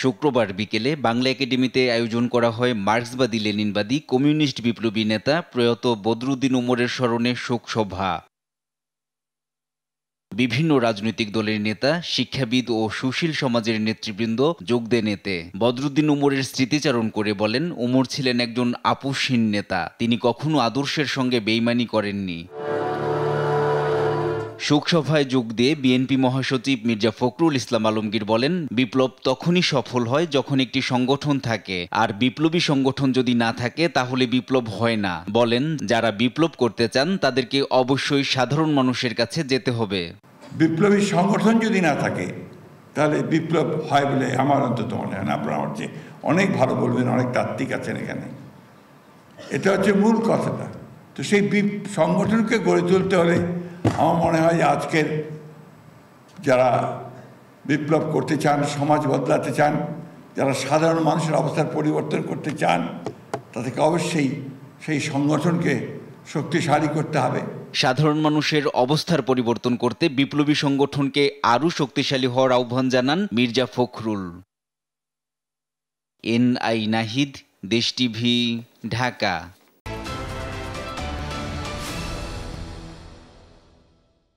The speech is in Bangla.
শুক্রবার বিকেলে বাংলা একাডেমিতে আয়োজন করা হয় মার্ক্সবাদী লেনিনবাদী কমিউনিস্ট বিপ্লবী নেতা প্রয়াত বদরুদ্দীন উমরের স্মরণে শোকসভা। বিভিন্ন রাজনৈতিক দলের নেতা, শিক্ষাবিদ ও সুশীল সমাজের নেতৃবৃন্দ যোগ দেন এতে। বদরুদ্দীন উমরের স্মৃতিচারণ করে বলেন, উমর ছিলেন একজন আপোষহীন নেতা। তিনি কখনো আদর্শের সঙ্গে বেইমানি করেননি। শোকসভায় যোগ দিয়ে বিএনপি মহাসচিব মির্জা ফখরুল ইসলাম আলমগীর বলেন, বিপ্লব তখনই সফল হয় যখন একটি সংগঠন থাকে, আর বিপ্লবী সংগঠন যদি না থাকে তাহলে বিপ্লব হয় না। বলেন, যারা বিপ্লব করতে চান তাদেরকে অবশ্যই সাধারণ মানুষের কাছে যেতে হবে। বিপ্লবী সংগঠন যদি না থাকে তাহলে বিপ্লব হয় বলে আমার অন্তত মনে হয় না। আপনারা আমার চেয়ে অনেক ভালো বলবেন, অনেক তাত্ত্বিক আছেন এখানে। এটা হচ্ছে মূল কথাটা। তো সেই সংগঠনকে গড়ে তুলতে হলে আমার মনে হয় যে আজকের যারা বিপ্লব করতে চান, সমাজ বদলাতে চান, যারা সাধারণ মানুষের অবস্থার পরিবর্তন করতে চান, তাদেরকে অবশ্যই সেই সংগঠনকে শক্তিশালী করতে হবে। সাধারণ মানুষের অবস্থার পরিবর্তন করতে বিপ্লবী সংগঠনকে আরও শক্তিশালী হওয়ার আহ্বান জানান মির্জা ফখরুল। NI নাহিদ, দেশ টিভি, ঢাকা।